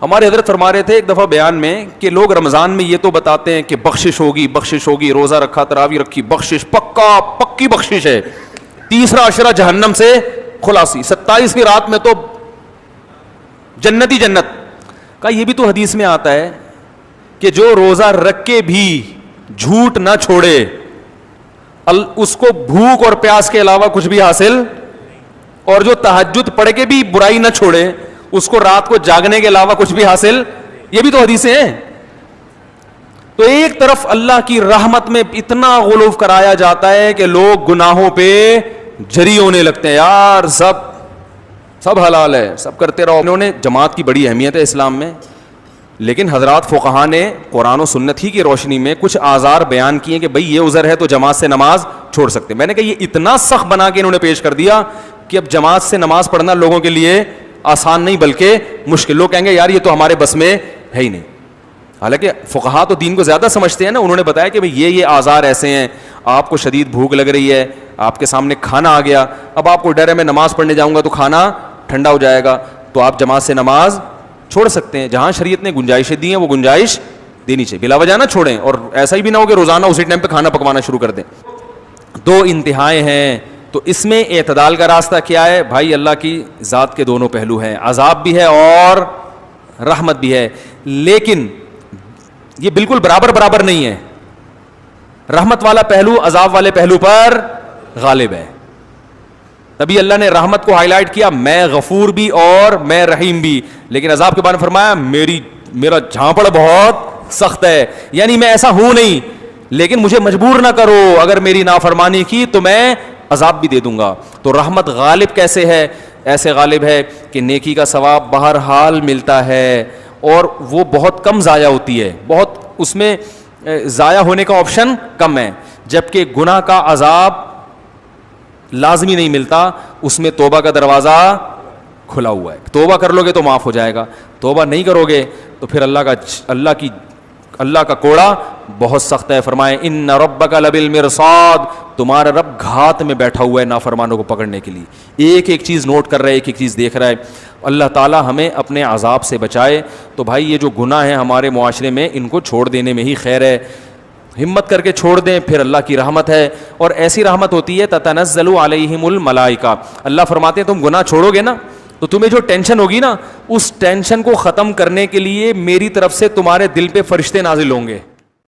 ہمارے حضرت فرما رہے تھے ایک دفعہ بیان میں کہ لوگ رمضان میں یہ تو بتاتے ہیں کہ بخشش ہوگی، روزہ رکھا، تراویح رکھی، بخشش پکی بخشش ہے، تیسرا عشرہ جہنم سے خلاصی، 27ویں رات میں تو جنت. کا یہ بھی تو حدیث میں آتا ہے کہ جو روزہ رکھ کے بھی جھوٹ نہ چھوڑے اس کو بھوک اور پیاس کے علاوہ کچھ بھی حاصل، اور جو تہجد پڑھ کے بھی برائی نہ چھوڑے اس کو رات کو جاگنے کے علاوہ کچھ بھی حاصل. یہ بھی تو حدیثیں ہیں. تو ایک طرف اللہ کی رحمت میں اتنا غلو کرایا جاتا ہے کہ لوگ گناہوں پہ جری ہونے لگتے ہیں، یار سب حلال ہے، سب کرتے رہو. انہوں نے جماعت کی بڑی اہمیت ہے اسلام میں، لیکن حضرات فقہا نے قرآن و سنت ہی کی روشنی میں کچھ آزار بیان کیے کہ بھئی یہ عذر ہے تو جماعت سے نماز چھوڑ سکتے. میں نے کہا یہ اتنا سخت بنا کے انہوں نے پیش کر دیا کہ اب جماعت سے نماز پڑھنا لوگوں کے لیے آسان نہیں بلکہ مشکل. لوگ کہیں گے یار یہ تو ہمارے بس میں ہے ہی نہیں. حالانکہ فقہا تو دین کو زیادہ سمجھتے ہیں نا. انہوں نے بتایا کہ بھئی یہ آزار ایسے ہیں، آپ کو شدید بھوک لگ رہی ہے، آپ کے سامنے کھانا آ گیا، اب آپ کو ڈر ہے میں نماز پڑھنے جاؤں گا تو کھانا ٹھنڈا ہو جائے گا، تو آپ جماعت سے نماز چھوڑ سکتے ہیں. جہاں شریعت نے گنجائشیں دی ہیں وہ گنجائش دینی چاہیے، بلا وجہ نہ چھوڑیں. اور ایسا ہی بھی نہ ہو کہ روزانہ اسی ٹائم پہ کھانا پکوانا شروع کر دیں. دو انتہائیں ہیں، تو اس میں اعتدال کا راستہ کیا ہے بھائی؟ اللہ کی ذات کے دونوں پہلو ہیں، عذاب بھی ہے اور رحمت بھی ہے، لیکن یہ بالکل برابر نہیں ہے. رحمت والا پہلو عذاب والے پہلو پر غالب ہے. تبھی اللہ نے رحمت کو ہائی لائٹ کیا، میں غفور بھی اور میں رحیم بھی، لیکن عذاب کے بارے میں فرمایا میرا جھانپڑ بہت سخت ہے. یعنی میں ایسا ہوں نہیں، لیکن مجھے مجبور نہ کرو، اگر میری نافرمانی کی تو میں عذاب بھی دے دوں گا. تو رحمت غالب کیسے ہے؟ ایسے غالب ہے کہ نیکی کا ثواب بہرحال ملتا ہے اور وہ بہت کم ضائع ہوتی ہے، بہت اس میں ضائع ہونے کا آپشن کم ہے. جبکہ گناہ کا عذاب لازمی نہیں ملتا، اس میں توبہ کا دروازہ کھلا ہوا ہے. توبہ کر لو گے تو معاف ہو جائے گا، توبہ نہیں کرو گے تو پھر اللہ کا کوڑا بہت سخت ہے. فرمائے ان ربک لبالمرصاد، تمہارا رب گھات میں بیٹھا ہوا ہے نافرمانوں کو پکڑنے کے لیے. ایک ایک چیز نوٹ کر رہا ہے، ایک ایک چیز دیکھ رہا ہے. اللہ تعالی ہمیں اپنے عذاب سے بچائے. تو بھائی یہ جو گناہ ہیں ہمارے معاشرے میں، ان کو چھوڑ دینے میں ہی خیر ہے. ہمت کر کے چھوڑ دیں، پھر اللہ کی رحمت ہے، اور ایسی رحمت ہوتی ہے تتنزل علیہم الملائکہ. اللہ فرماتے ہیں تم گناہ چھوڑو گے نا تو تمہیں جو ٹینشن ہوگی نا، اس ٹینشن کو ختم کرنے کے لیے میری طرف سے تمہارے دل پہ فرشتے نازل ہوں گے.